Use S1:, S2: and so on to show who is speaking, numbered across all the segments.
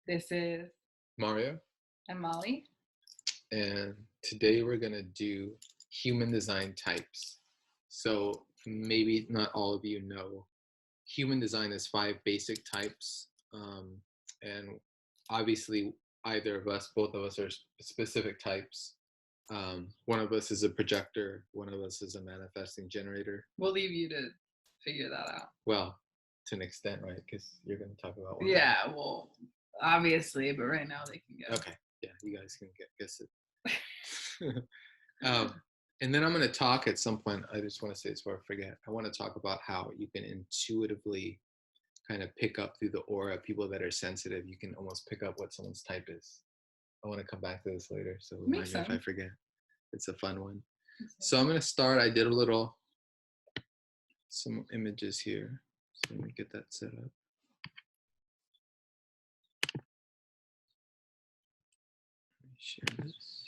S1: This is
S2: Mario,
S1: Molly.
S2: and today we're gonna do human design types. So maybe not all of you know, human design is 5 basic types, and obviously either of us, both of us are specific types. One of us is a projector, one of us is a manifesting generator.
S1: We'll leave you to figure that out.
S2: Well, to an extent, right? Because you're gonna talk about one.
S1: Yeah, well, obviously, but right now they can go.
S2: Okay, yeah, you guys can guess it. And then I'm going to talk at some point. I just want to say this before I forget. I want to talk about how you can intuitively kind of pick up through the aura. People that are sensitive, you can almost pick up what someone's type is. I want to come back to this later, so remind me if I forget. It's a fun one. So I'm going to start. I did some images here. So let me get that set up. Let me share this.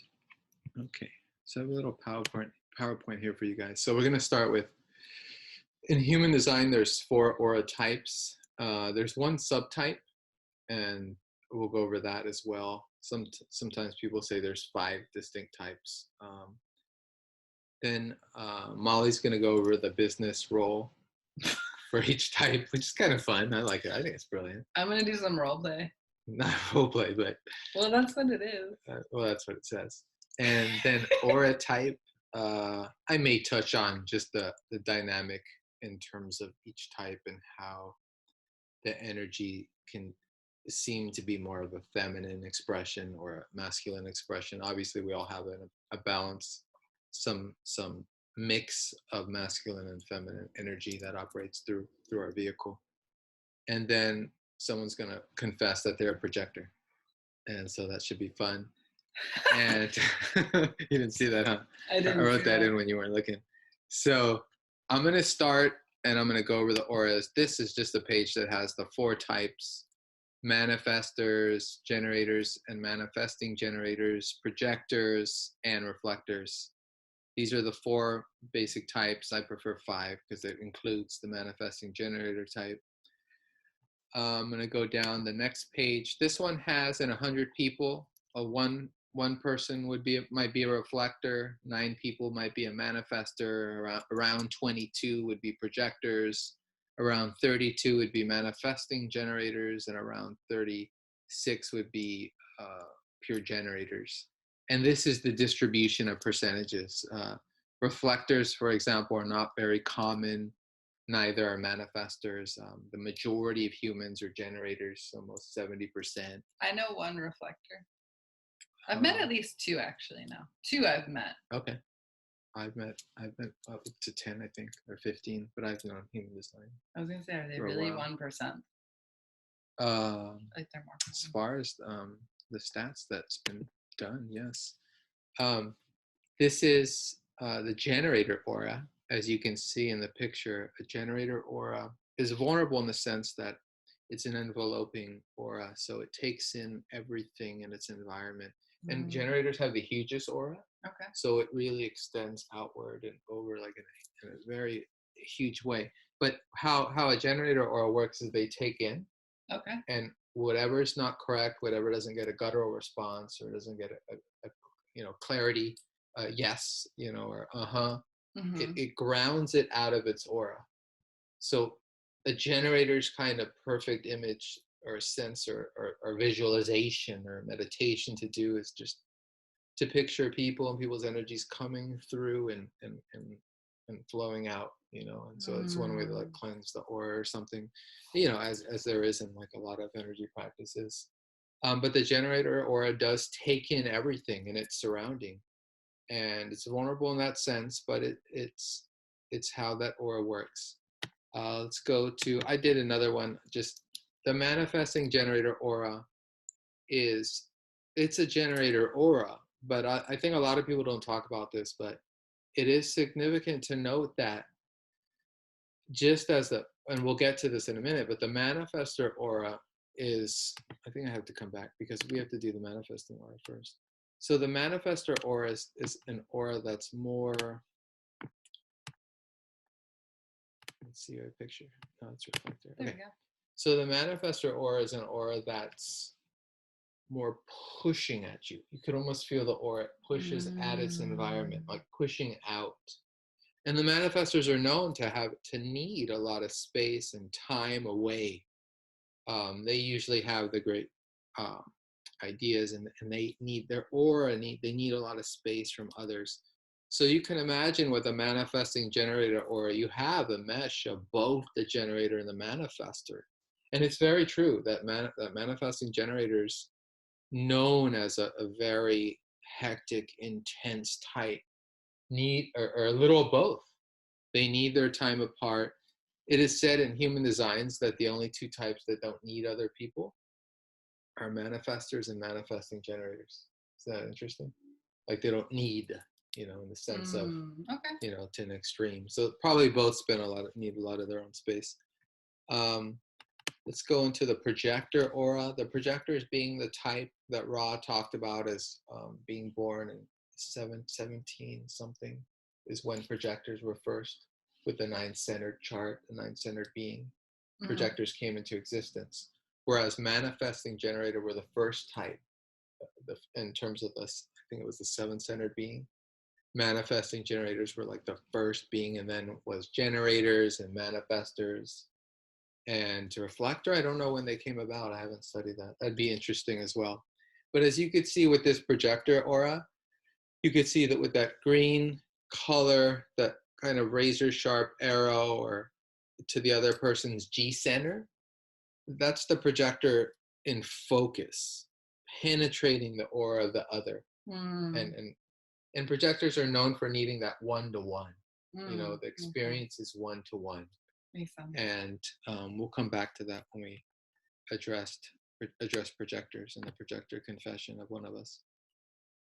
S2: Okay, so I have a little PowerPoint here for you guys. So we're going to start with, in human design, there's 4 aura types. There's 1 subtype, and we'll go over that as well. Sometimes people say there's 5 distinct types. Then Molly's going to go over the business role for each type, which is kind of fun. I like it. I think it's brilliant.
S1: I'm going to do some role play.
S2: Not role play, but...
S1: Well, that's what it is.
S2: Well, that's what it says. And then aura type, I may touch on just the dynamic in terms of each type and how the energy can seem to be more of a feminine expression or a masculine expression. Obviously, we all have a balance, some mix of masculine and feminine energy that operates through our vehicle. And then someone's going to confess that they're a projector. And so that should be fun. And you didn't see that, huh?
S1: I didn't.
S2: I wrote that in when you weren't looking. So I'm going to start and I'm going to go over the auras. This is just a page that has the 4 types: manifestors, generators and manifesting generators, projectors, and reflectors. These are the 4 basic types. I prefer 5 because it includes the manifesting generator type. I'm going to go down the next page. This one has in 100 people, one person might be a reflector, 9 people might be a manifestor, around 22 would be projectors, around 32 would be manifesting generators, and around 36 would be pure generators. And this is the distribution of percentages. Reflectors, for example, are not very common. Neither are manifestors. The majority of humans are generators, almost 70%.
S1: I know 1 reflector. I've met at least 2 actually now. 2 I've met.
S2: Okay. I've met up to 10, I think, or 15, but I've known human design.
S1: I was going to say, are they really 1%?
S2: Like they're more common. As far as the stats that's been done, yes. This is the generator aura. As you can see in the picture, a generator aura is vulnerable in the sense that it's an enveloping aura, so it takes in everything in its environment. And generators have the hugest aura,
S1: okay.
S2: So it really extends outward and over like in a very huge way. But how a generator aura works is they take in,
S1: okay, and
S2: whatever is not correct, whatever doesn't get a guttural response or doesn't get a clarity, yes, or it grounds it out of its aura. So a generator's kind of perfect image or sense or visualization or meditation to do is just to picture people and people's energies coming through and flowing out, and so it's one way to like cleanse the aura or something, as there is in like a lot of energy practices. But the generator aura does take in everything in its surrounding, and it's vulnerable in that sense, but it's how that aura works. Let's go to, I did another one, just the manifesting generator aura it's a generator aura, but I think a lot of people don't talk about this, but it is significant to note that just as and we'll get to this in a minute, but the manifestor aura is, I think I have to come back because we have to do the manifesting aura first. So the manifestor aura is an aura that's more, let's see your picture. No, it's reflector. Okay. So the manifestor aura is an aura that's more pushing at you. You could almost feel the aura pushes at its environment, like pushing out. And the manifestors are known to need a lot of space and time away. They usually have the great ideas, and they need their aura. They need a lot of space from others. So you can imagine with a manifesting generator aura, you have a mesh of both the generator and the manifestor. And it's very true that that manifesting generators, known as a very hectic, intense type, need or a little of both. They need their time apart. It is said in human designs that the only two types that don't need other people are manifestors and manifesting generators. Is that interesting? Like they don't need, in the sense of,
S1: okay.
S2: To an extreme. So probably both need a lot of their own space. Let's go into the projector aura. The projectors being the type that Ra talked about as being born in 17 something is when projectors were first, with the nine-centered chart, the nine-centered being. Projectors came into existence, whereas manifesting generator were the first type in terms of this. I think it was the seven-centered being. Manifesting generators were like the first being, and then was generators and manifestors. And reflector, I don't know when they came about. I haven't studied that. That'd be interesting as well. But as you could see with this projector aura, you could see that with that green color, that kind of razor sharp arrow or to the other person's G center, that's the projector in focus, penetrating the aura of the other. And projectors are known for needing that one-to-one. The experience is one-to-one. And we'll come back to that when we address projectors in the projector confession of one of us.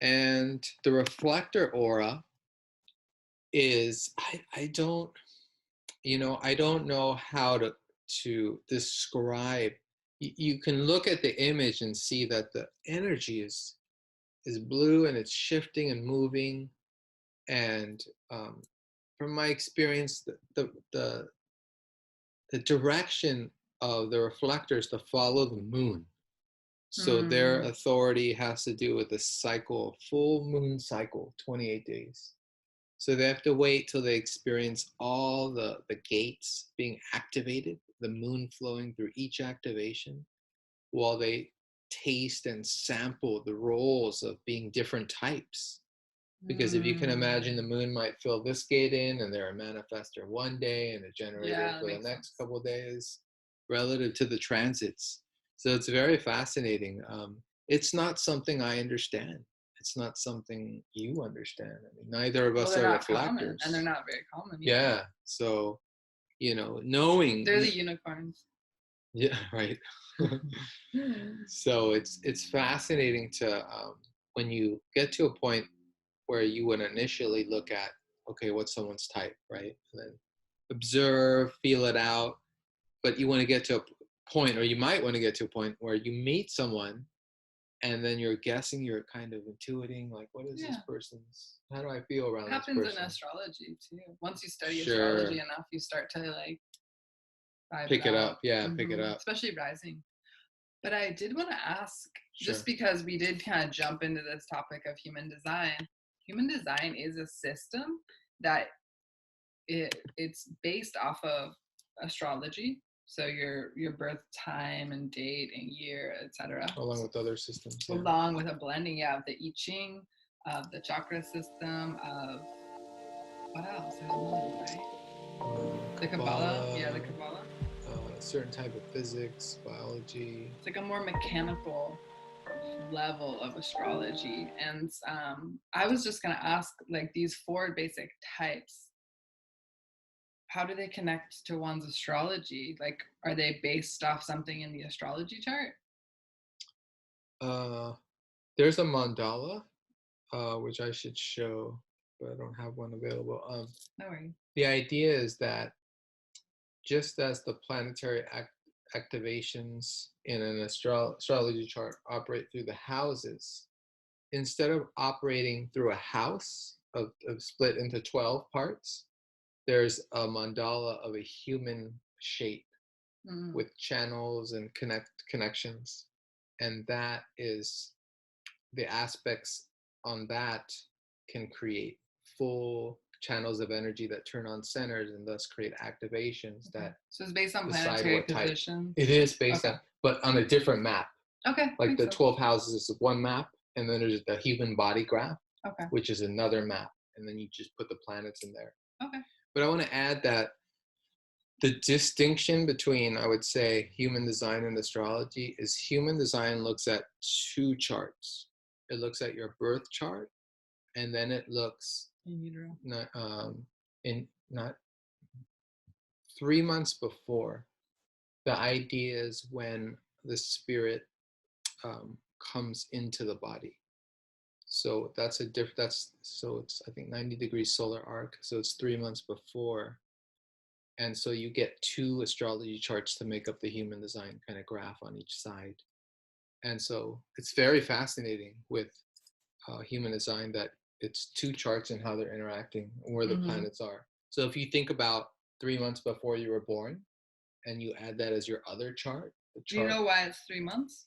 S2: And the reflector aura is, I don't know how to describe. You can look at the image and see that the energy is blue and it's shifting and moving. And from my experience, the direction of the reflectors to follow the moon. So their authority has to do with the cycle, full moon cycle, 28 days. So they have to wait till they experience all the gates being activated, the moon flowing through each activation, while they taste and sample the roles of being different types. Because if you can imagine, the moon might fill this gate in, and they're a manifestor one day and a generator for the next couple of days, relative to the transits. So it's very fascinating. It's not something I understand. It's not something you understand. I mean, neither of us are reflectors.
S1: And they're not very common.
S2: Yeah. So, knowing.
S1: They're the unicorns.
S2: Yeah, right. So it's fascinating to, when you get to a point where you would initially look at, okay, what's someone's type, right? And then observe, feel it out. But you want to get to a point, or you might want to get to a point where you meet someone and then you're guessing, you're kind of intuiting, like, what is this person's, how do I feel around this person?
S1: It happens in astrology too. Once you study astrology enough, you start to like
S2: pick it up. Pick it up.
S1: Especially rising. But I did want to ask, just because we did kind of jump into this topic of human design. Human design is a system that it's based off of astrology. So your birth time and date and year, etc.
S2: Along with other systems. Yeah.
S1: Along with a blending, of the I Ching, of the chakra system, of what else? There's more, right? The Kabbalah. Yeah, the Kabbalah.
S2: A certain type of physics, biology.
S1: It's like a more mechanical level of astrology. And I was just going to ask, like, these four basic types, how do they connect to one's astrology? Like, are they based off something in the astrology chart?
S2: There's a mandala, which I should show, but I don't have one available.
S1: No worries.
S2: The idea is that just as the planetary activations in an astrology chart operate through the houses, instead of operating through a house of split into 12 parts, there's a mandala of a human shape with channels and connections. And that is the aspects on that can create full channels of energy that turn on centers and thus create activations that
S1: so it's based on
S2: decide
S1: planetary
S2: what type.
S1: position.
S2: It is based on, but on a different map.
S1: Okay.
S2: Like the 12 houses is one map, and then there's the human body graph, which is another map, and then you just put the planets in there.
S1: Okay.
S2: But I want to add that the distinction between, I would say, human design and astrology is human design looks at two charts. It looks at your birth chart, and then it looks not 3 months before. The idea is when the spirit comes into the body. So that's so it's, I think, 90 degrees solar arc. So it's 3 months before. And so you get two astrology charts to make up the human design kind of graph on each side. And so it's very fascinating with human design that it's two charts and how they're interacting and where the planets are. So if you think about 3 months before you were born and you add that as your other chart.
S1: Do you know why it's 3 months?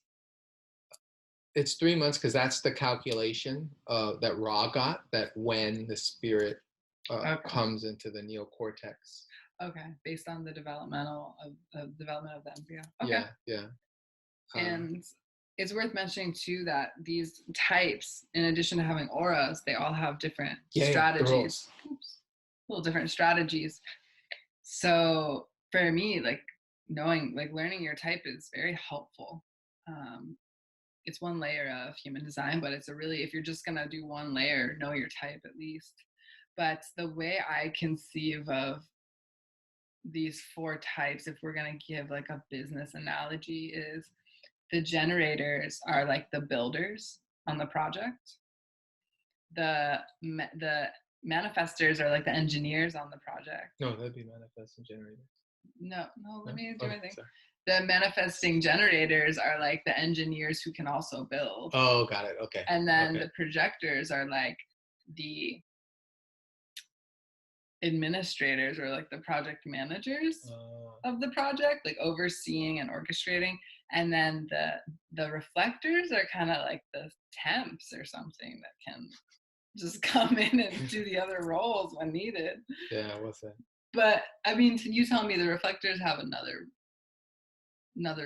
S2: It's 3 months because that's the calculation that Ra got, that when the spirit comes into the neocortex.
S1: Okay, based on the development of the embryo. Okay.
S2: Yeah.
S1: And it's worth mentioning too that these types, in addition to having auras, they all have different strategies. Little different strategies. So for me, like learning your type is very helpful. It's one layer of human design, but it's if you're just gonna do one layer, know your type at least. But the way I conceive of these 4 types, if we're going to give like a business analogy, is the generators are like the builders on the project. The manifestors are like the engineers on the project.
S2: No, that'd be manifesting generators.
S1: No, let me do my thing. The manifesting generators are like the engineers who can also build.
S2: Oh, got it. Okay.
S1: And then the projectors are like the administrators or like the project managers of the project, like overseeing and orchestrating. And then the reflectors are kind of like the temps or something that can just come in and do the other roles when needed.
S2: Yeah, what's that?
S1: But I mean, you tell me the reflectors have another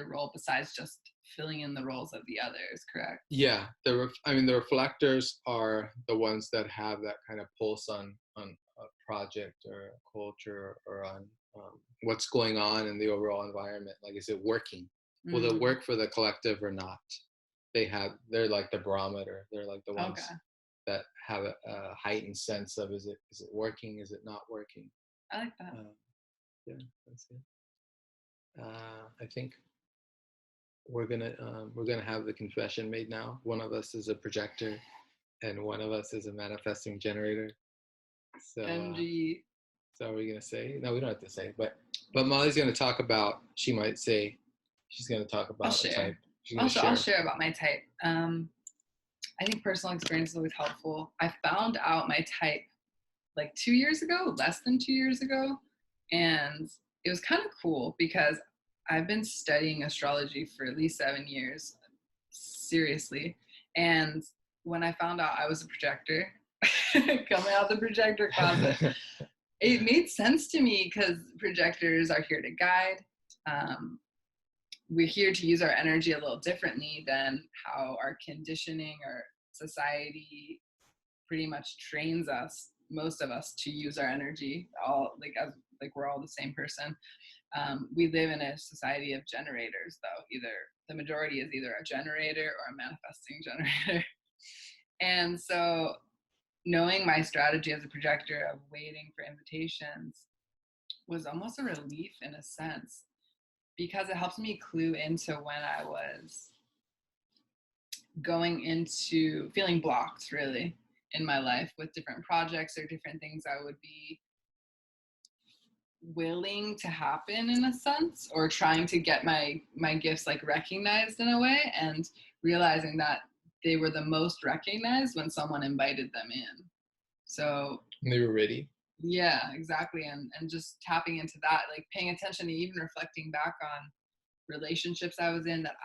S1: role besides just filling in the roles of the others, correct?
S2: Yeah, the reflectors are the ones that have that kind of pulse on a project or a culture or on what's going on in the overall environment. Like, is it working? Will it work for the collective or not? They're like the barometer. They're like the ones that have a heightened sense of is it working? Is it not working?
S1: I like that.
S2: Yeah, that's it. I think we're gonna have the confession made now. One of us is a projector, and one of us is a manifesting generator. So, so are we gonna say? No, we don't have to say. But Molly's gonna talk about. She might say. She's gonna talk about a type.
S1: I'll share about my type. I think personal experience is always helpful. I found out my type like 2 years ago, less than 2 years ago, and it was kind of cool because I've been studying astrology for at least 7 years, seriously. And when I found out I was a projector, coming out the projector closet, it made sense to me because projectors are here to guide. We're here to use our energy a little differently than how our conditioning or society pretty much trains us, most of us, to use our energy. We're all the same person. We live in a society of generators, though. Either the majority is either a generator or a manifesting generator. And so knowing my strategy as a projector of waiting for invitations was almost a relief in a sense, because it helps me clue into when I was going into feeling blocked, really, in my life with different projects or different things I would be willing to happen in a sense, or trying to get my gifts like recognized in a way, and realizing that they were the most recognized when someone invited them in. So
S2: they were ready.
S1: Yeah, exactly. And just tapping into that, like paying attention to even reflecting back on relationships I was in that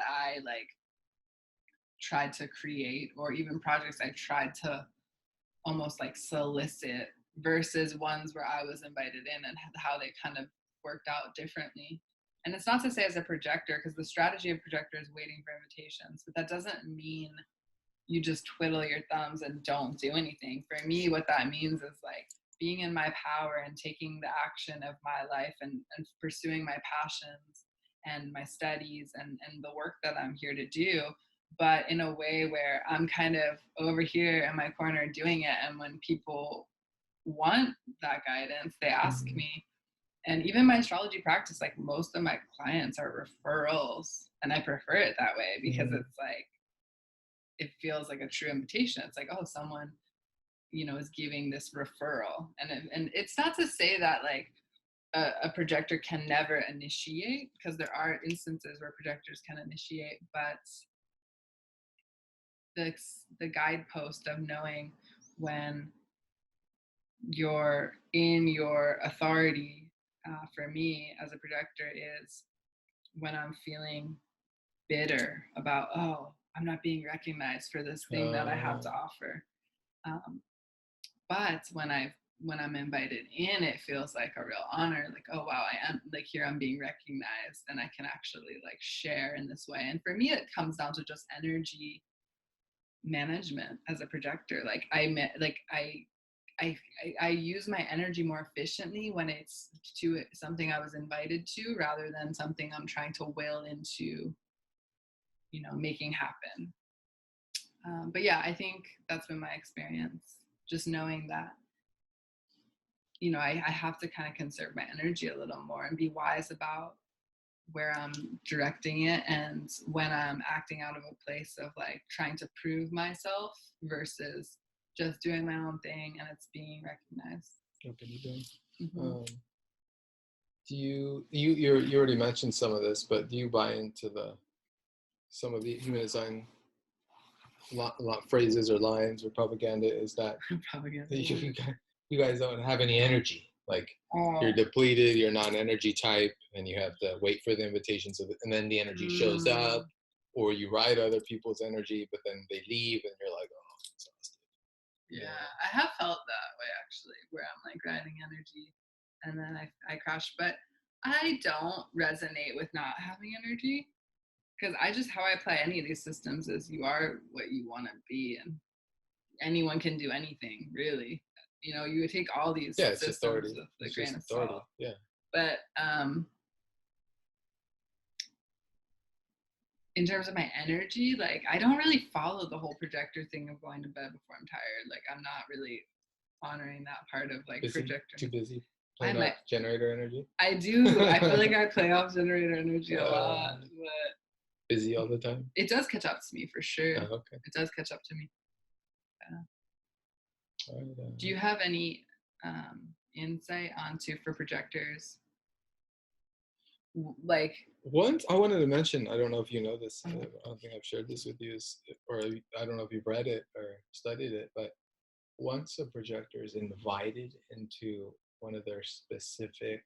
S1: I like tried to create, or even projects I tried to almost like solicit, versus ones where I was invited in, and how they kind of worked out differently. And it's not to say as a projector, because the strategy of projector is waiting for invitations, but that doesn't mean you just twiddle your thumbs and don't do anything. For me, what that means is like being in my power and taking the action of my life, and pursuing my passions and my studies, and the work that I'm here to do, but in a way where I'm kind of over here in my corner doing it. And when people want that guidance, they ask me. And even my astrology practice, like most of my clients are referrals, and I prefer it that way, because it's like, it feels like a true invitation. It's like, oh, someone, is giving this referral. And it's not to say that like a projector can never initiate, because there are instances where projectors can initiate, but the guidepost of knowing when you're in your authority, for me as a projector, is when I'm feeling bitter about, oh, I'm not being recognized for this thing that I have to offer. But when I'm invited in, it feels like a real honor. Like, oh wow, I am like, here I'm being recognized, and I can actually like share in this way. And for me, it comes down to just energy management as a projector. Like I use my energy more efficiently when it's to something I was invited to, rather than something I'm trying to will into, making happen. But yeah, I think that's been my experience. Just knowing that, I have to kind of conserve my energy a little more and be wise about where I'm directing it, and when I'm acting out of a place of like trying to prove myself versus just doing my own thing and it's being recognized.
S2: Do you already mentioned some of this, but do you buy into some of the human design phrases or lines or propaganda? Is that you guys don't have any energy? Like, you're depleted, you're not an energy type, and you have to wait for the invitations, and then the energy shows up, or you ride other people's energy, but then they leave, and you're like, oh, I'm exhausted.
S1: Yeah, I have felt that way actually, where I'm like riding energy, and then I crash. But I don't resonate with not having energy, because how I apply any of these systems is you are what you want to be, and anyone can do anything, really. You would take all these systems with a grain of salt.
S2: Yeah.
S1: But in terms of my energy, like I don't really follow the whole projector thing of going to bed before I'm tired. Like I'm not really honoring that part of like projector.
S2: Too busy playing off generator energy?
S1: I do. I feel like I play off generator energy a lot, but
S2: busy all the time?
S1: It does catch up to me for sure.
S2: Oh, okay.
S1: It does catch up to me. Yeah. Do you have any insight onto, for projectors, like
S2: once I wanted to mention, I don't know if you know this, I don't think I've shared this with you, or I don't know if you've read it or studied it, but once a projector is invited into one of their specific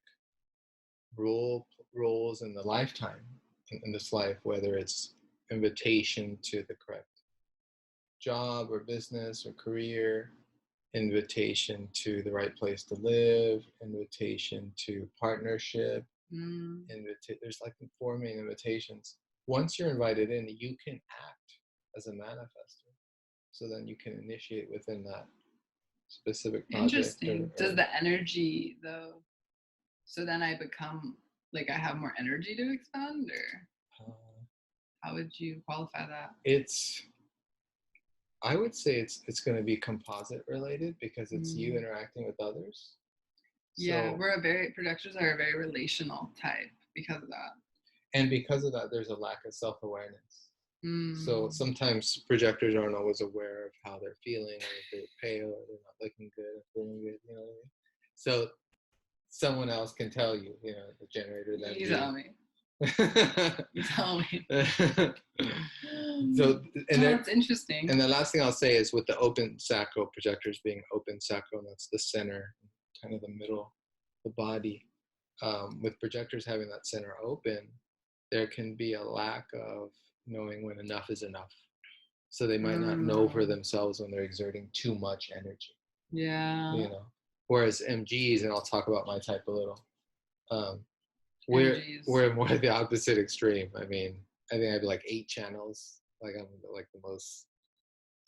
S2: roles in the lifetime, in this life, whether it's invitation to the correct job or business or career, invitation to the right place to live, invitation to partnership, there's like 4 main invitations. Once you're invited in, you can act as a manifestor, so then you can initiate within that specific project.
S1: Interesting. Does the energy though, so then I become like, I have more energy to expand, or how would you qualify that?
S2: I would say it's going to be composite related, because it's you interacting with others.
S1: Yeah, projectors are a very relational type because of that.
S2: And because of that, there's a lack of self-awareness. So sometimes projectors aren't always aware of how they're feeling, or if they're pale, or they're not looking good, or feeling good, you know what I mean? So someone else can tell you, the generator that
S1: you tell me. You tell me.
S2: So,
S1: that's interesting.
S2: And the last thing I'll say is, with the open sacral, projectors being open sacral, and that's the center, kind of the middle, the body. With projectors having that center open, there can be a lack of knowing when enough is enough. So they might not know for themselves when they're exerting too much energy.
S1: Yeah.
S2: You know, whereas MGs, and I'll talk about my type a little, we're more the opposite extreme. I mean, I think I have like 8 channels. Like I'm like the most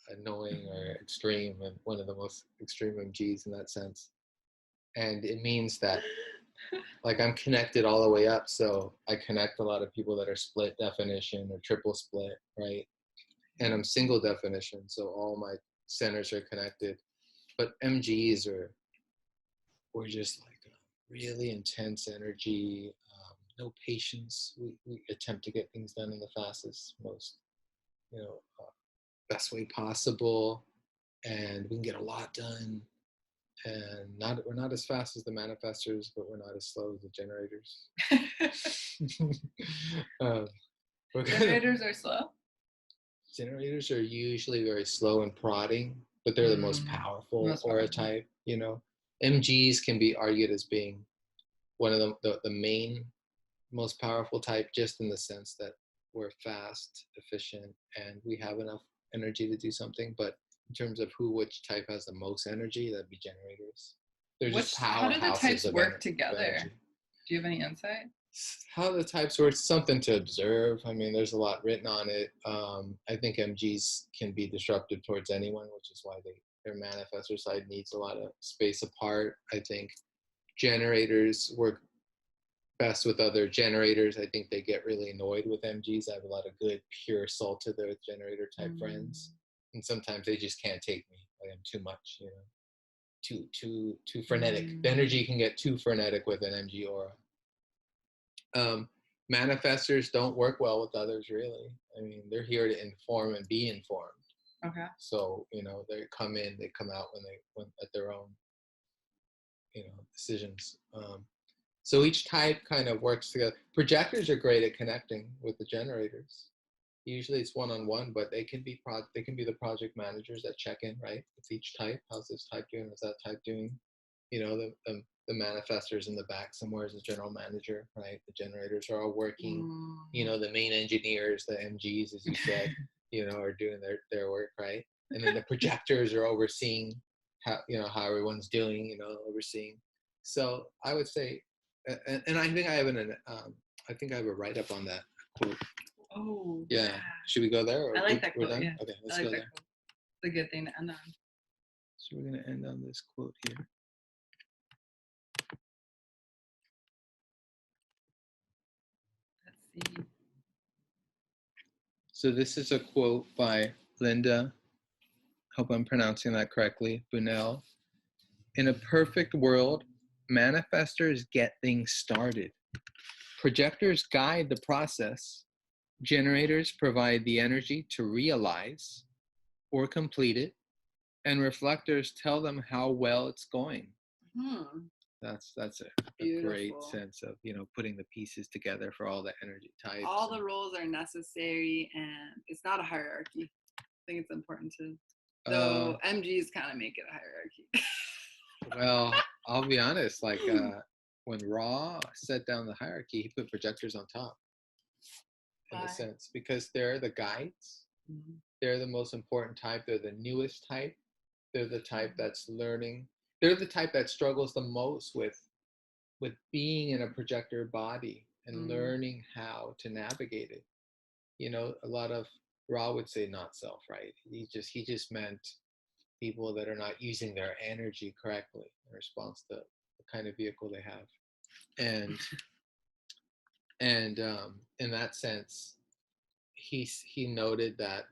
S2: annoying or extreme, and one of the most extreme MGs in that sense. And it means that like I'm connected all the way up. So I connect a lot of people that are split definition or triple split, right? And I'm single definition. So all my centers are connected. But MGs we're just like really intense energy, no patience. We attempt to get things done in the fastest, most, best way possible. And we can get a lot done. And we're not as fast as the manifestors, but we're not as slow as the generators.
S1: Generators are slow?
S2: Generators are usually very slow and prodding, but they're the most powerful aura type, MGs can be argued as being one of the main most powerful type, just in the sense that we're fast, efficient, and we have enough energy to do something. But in terms of which type has the most energy, that'd be generators. They're just powerhouses. How do the types
S1: work together? Do you have any insight?
S2: How the types work, something to observe. I mean, there's a lot written on it. I think MGs can be disruptive towards anyone, which is why their manifestor side needs a lot of space apart. I think generators work best with other generators. I think they get really annoyed with MGs. I have a lot of good, pure soul to their generator type friends. And sometimes they just can't take me. I am too much, too frenetic. The energy can get too frenetic with an MG aura. Manifestors don't work well with others, really. I mean, they're here to inform and be informed.
S1: Okay.
S2: So, they come out when at their own, decisions. So each type kind of works together. Projectors are great at connecting with the generators. Usually it's one-on-one, but they can be the project managers that check in, right? With each type. How's this type doing? How's that type doing? The manifestors in the back somewhere as a general manager, right? The generators are all working. The main engineers, the MGs, as you said, are doing their work, right? And then the projectors are overseeing how everyone's doing, overseeing. So I would say, and I think I have a write-up on that quote.
S1: Oh,
S2: yeah. Should we go there? Or
S1: I like that quote. Yeah.
S2: Okay, let's go there.
S1: It's a good thing to end on.
S2: So we're going to end on this quote here.
S1: Let's see.
S2: So this is a quote by Linda, hope I'm pronouncing that correctly, Bunnell. In a perfect world, manifestors get things started. Projectors guide the process. Generators provide the energy to realize or complete it. And reflectors tell them how well it's going. That's a great sense of, putting the pieces together for all the energy types.
S1: All the roles are necessary, and it's not a hierarchy. I think it's important to, though MGs kind of make it a hierarchy.
S2: Well, I'll be honest, like when Ra set down the hierarchy, he put projectors on top. In a sense, because they're the guides. They're the most important type. They're the newest type. They're the type that's learning. They're the type that struggles the most with being in a projector body and learning how to navigate it. A lot of Ra would say not self, right? He just meant people that are not using their energy correctly in response to the kind of vehicle they have. And in that sense, he noted that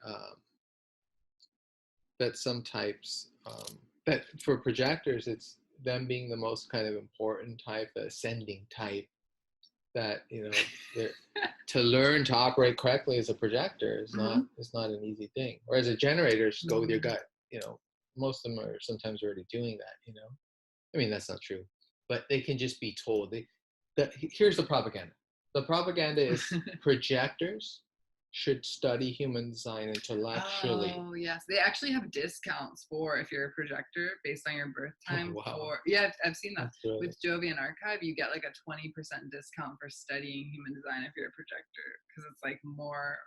S2: that some types, that for projectors, it's them being the most kind of important type, the ascending type, that to learn to operate correctly as a projector is not an easy thing. Whereas a generator, just go with your gut. Most of them are sometimes already doing that. I mean, that's not true, but they can just be told. Here's the propaganda. The propaganda is projectors should study human design intellectually.
S1: Oh, yes. They actually have discounts for if you're a projector based on your birth time.
S2: Oh, wow.
S1: I've seen that. With Jovian Archive, you get like a 20% discount for studying human design if you're a projector, because it's like more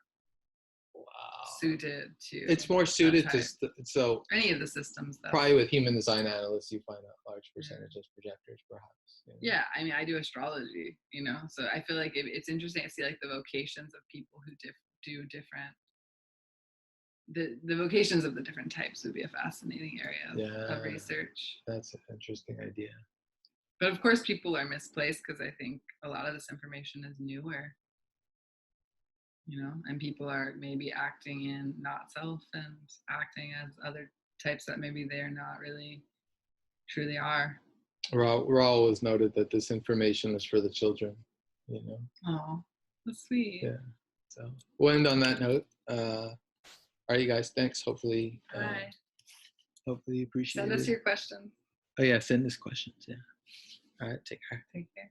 S1: suited to.
S2: It's more suited to so
S1: any of the systems though.
S2: Probably with human design analysts you find a large percentage as projectors perhaps. You know?
S1: Yeah, I mean I do astrology, you know, so I feel like it's interesting to see like the vocations of people who do different the vocations of the different types would be a fascinating area of research.
S2: That's an interesting idea.
S1: But of course people are misplaced because I think a lot of this information is newer, you know, and people are maybe acting in not self and acting as other types that maybe they're not really truly are.
S2: We're always noted that this information is for the children, you know.
S1: Oh, that's sweet.
S2: Yeah. So we'll end on that note. All right, you guys, thanks. Hopefully you appreciate it.
S1: Send us your questions.
S2: Oh yeah, send us questions. Yeah. All right, take care.
S1: Take care.